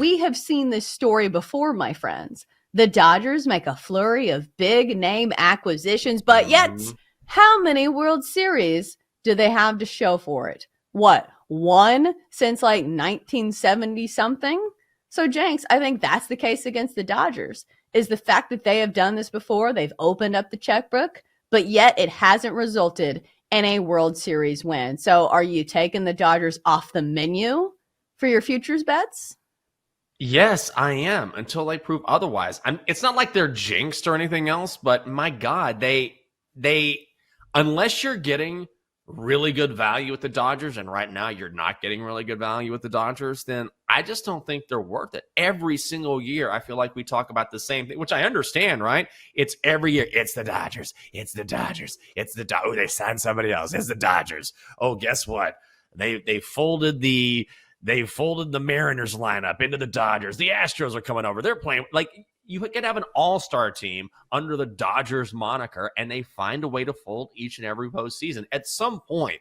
we have seen this story before, my friends. The Dodgers make a flurry of big name acquisitions, but yet how many World Series do they have to show for it? What, one since like 1970 something? So Jenks, I think that's the case against the Dodgers, is the fact that they have done this before. They've opened up the checkbook, but yet it hasn't resulted in a World Series win. So are you taking the Dodgers off the menu for your futures bets? Yes, I am, until they prove otherwise. It's not like they're jinxed or anything else, but my God, they unless you're getting really good value with the Dodgers, and right now you're not getting really good value with the Dodgers, then I just don't think they're worth it. Every single year, I feel like we talk about the same thing, which I understand, right? It's every year. It's the Dodgers. It's the Dodgers. It's the Dodgers. Oh, they signed somebody else. It's the Dodgers. Oh, guess what? They folded the Mariners lineup into the Dodgers. The Astros are coming over. They're playing like you could have an all-star team under the Dodgers moniker, and they find a way to fold each and every postseason. At some point,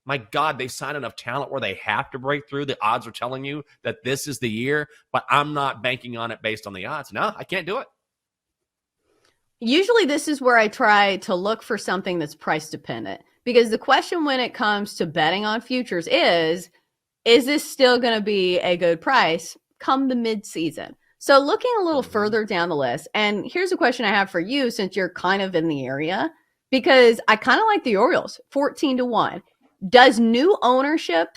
my God, they sign enough talent where they have to break through. The odds are telling you that this is the year, but I'm not banking on it based on the odds. No, I can't do it. Usually this is where I try to look for something that's price dependent, because the question when it comes to betting on futures is this still going to be a good price come the mid-season? So looking a little further down the list, and here's a question I have for you since you're kind of in the area, because I kind of like the Orioles, 14-1. Does new ownership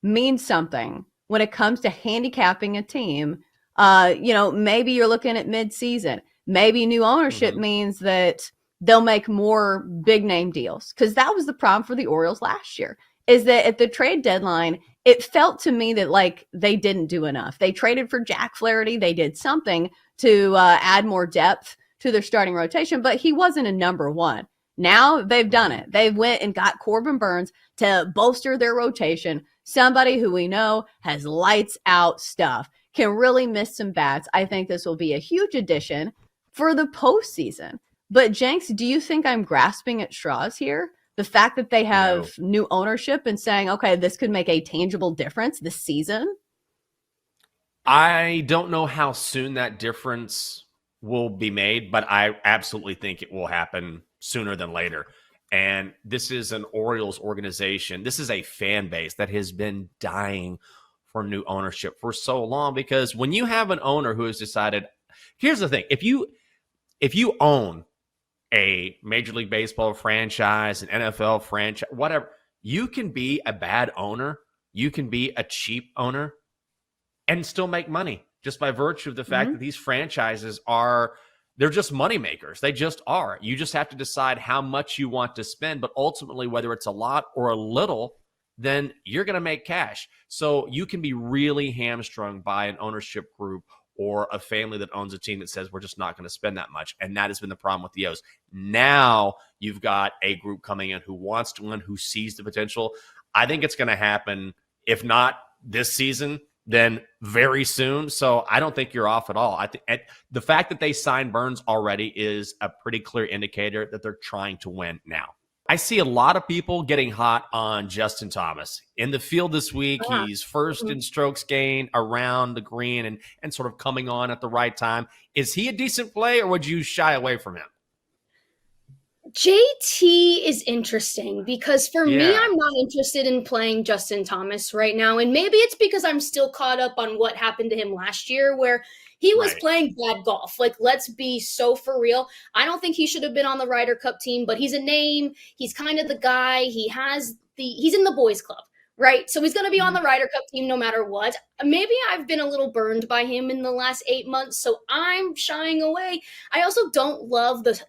mean something when it comes to handicapping a team? Maybe you're looking at mid-season. Maybe new ownership means that they'll make more big name deals, because that was the problem for the Orioles last year, is that at the trade deadline, it felt to me that like they didn't do enough. They traded for Jack Flaherty. They did something to add more depth to their starting rotation, but he wasn't a number one. Now they've done it. They went and got Corbin Burns to bolster their rotation. Somebody who we know has lights out stuff, can really miss some bats. I think this will be a huge addition for the postseason. But Jenks, do you think I'm grasping at straws here? The fact that they have new ownership and saying, okay, this could make a tangible difference this season? I don't know how soon that difference will be made, but I absolutely think it will happen sooner than later. And this is an Orioles organization. This is a fan base that has been dying for new ownership for so long, because when you have an owner who has decided, here's the thing, if you own a Major League Baseball franchise, an NFL franchise, whatever, you can be a bad owner, you can be a cheap owner, and still make money just by virtue of the fact that these franchises they're just money makers. They just are. You just have to decide how much you want to spend, but ultimately, whether it's a lot or a little, then you're going to make cash. So you can be really hamstrung by an ownership group or a family that owns a team that says we're just not going to spend that much. And that has been the problem with the O's. Now you've got a group coming in who wants to win, who sees the potential. I think it's going to happen, if not this season, then very soon. So I don't think you're off at all. I think the fact that they signed Burns already is a pretty clear indicator that they're trying to win now. I see a lot of people getting hot on Justin Thomas. In the field this week, he's first in strokes gained around the green and sort of coming on at the right time. Is he a decent play, or would you shy away from him? JT is interesting because for me, I'm not interested in playing Justin Thomas right now. And maybe it's because I'm still caught up on what happened to him last year, where he was playing bad golf. Like, let's be so for real. I don't think he should have been on the Ryder Cup team, but he's a name. He's kind of the guy. He's in the boys club, right? So he's going to be on the Ryder Cup team no matter what. Maybe I've been a little burned by him in the last 8 months, so I'm shying away. I also don't love the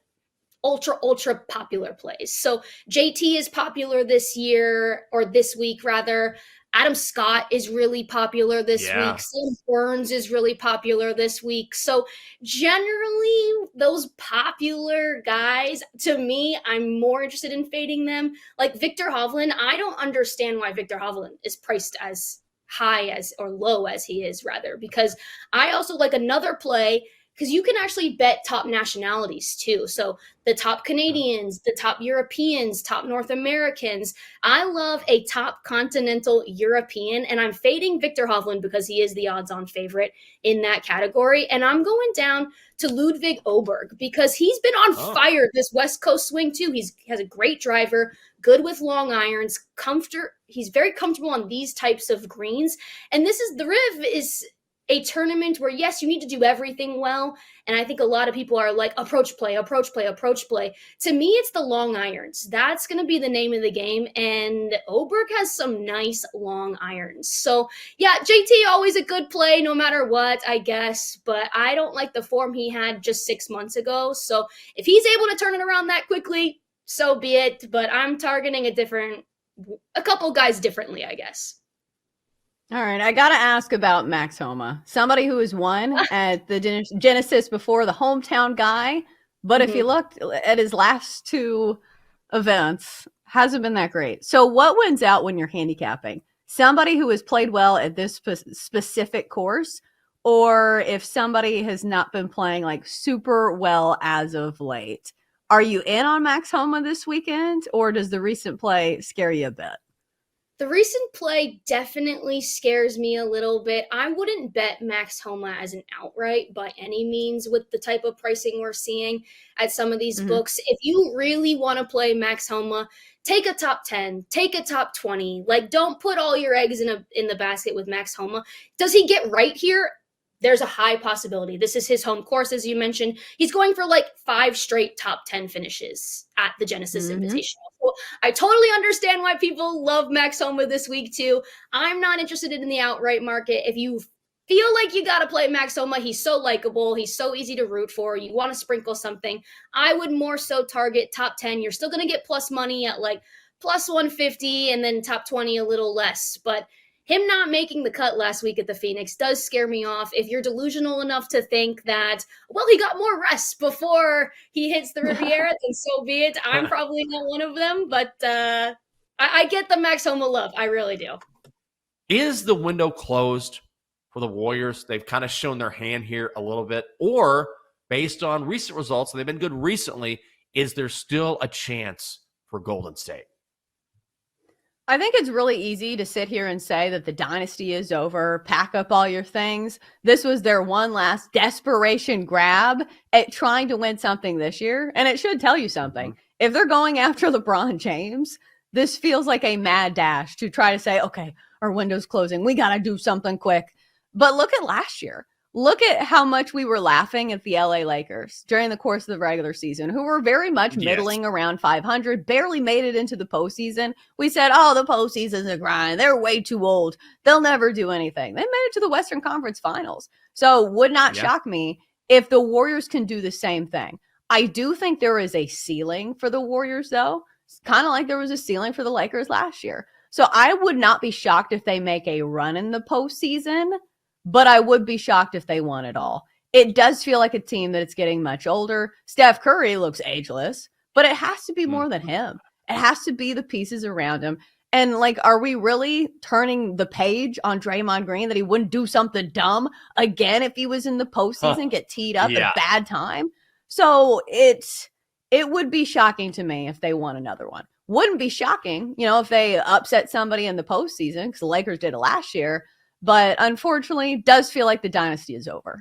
ultra popular plays. So JT is popular this year, or this week rather. Adam Scott is really popular this week. Sam Burns is really popular this week. So generally, those popular guys, to me, I'm more interested in fading them. Like Victor Hovland, I don't understand why Victor Hovland is priced as high as, or low as he is rather, because I also like another play, because you can actually bet top nationalities too. So the top Canadians, the top Europeans, top North Americans. I love a top continental European, and I'm fading Victor Hovland because he is the odds-on favorite in that category. And I'm going down to Ludwig Oberg because he's been on fire this West Coast swing too. He has a great driver, good with long irons, he's very comfortable on these types of greens. And the Riv is a tournament where, yes, you need to do everything well. And I think a lot of people are like, approach play, approach play, approach play. To me, it's the long irons. That's going to be the name of the game. And Oberg has some nice long irons. So, yeah, JT, always a good play no matter what, I guess. But I don't like the form he had just 6 months ago. So if he's able to turn it around that quickly, so be it. But I'm targeting a couple guys differently, I guess. All right, I got to ask about Max Homa, somebody who has won at the Genesis before, the hometown guy. But if you looked at his last 2 events, hasn't been that great. So what wins out when you're handicapping? Somebody who has played well at this specific course, or if somebody has not been playing like super well as of late? Are you in on Max Homa this weekend, or does the recent play scare you a bit? The recent play definitely scares me a little bit. I wouldn't bet Max Homa as an outright by any means with the type of pricing we're seeing at some of these books. If you really want to play Max Homa, take a top 10, take a top 20. Like, don't put all your eggs in the basket with Max Homa. Does he get right here? There's a high possibility. This is his home course, as you mentioned. He's going for like 5 straight top 10 finishes at the Genesis Invitational. So I totally understand why people love Max Homa this week too. I'm not interested in the outright market. If you feel like you got to play Max Homa, he's so likable, he's so easy to root for, you want to sprinkle something, I would more so target top 10. You're still going to get plus money at like plus 150 and then top 20 a little less. But him not making the cut last week at the Phoenix does scare me off. If you're delusional enough to think that, well, he got more rest before he hits the Riviera, then so be it. I'm probably not one of them, but I get the Max Homa love. I really do. Is the window closed for the Warriors? They've kind of shown their hand here a little bit. Or, based on recent results, and they've been good recently, is there still a chance for Golden State? I think it's really easy to sit here and say that the dynasty is over, pack up all your things. This was their one last desperation grab at trying to win something this year. And it should tell you something. If they're going after LeBron James, this feels like a mad dash to try to say, okay, our window's closing. We got to do something quick. But look at last year. Look at how much we were laughing at the LA Lakers during the course of the regular season, who were very much middling around 500, barely made it into the postseason. We said, oh, the postseason's a grind. They're way too old. They'll never do anything. They made it to the Western Conference Finals. So would not shock me if the Warriors can do the same thing. I do think there is a ceiling for the Warriors, though. It's kind of like there was a ceiling for the Lakers last year. So I would not be shocked if they make a run in the postseason, but I would be shocked if they won it all. It does feel like a team that it's getting much older. Steph Curry looks ageless, but it has to be more than him. It has to be the pieces around him. And like, are we really turning the page on Draymond Green that he wouldn't do something dumb again if he was in the postseason, get teed up at a bad time? So it would be shocking to me if they won another one. Wouldn't be shocking, if they upset somebody in the postseason, because the Lakers did it last year. But unfortunately, it does feel like the dynasty is over.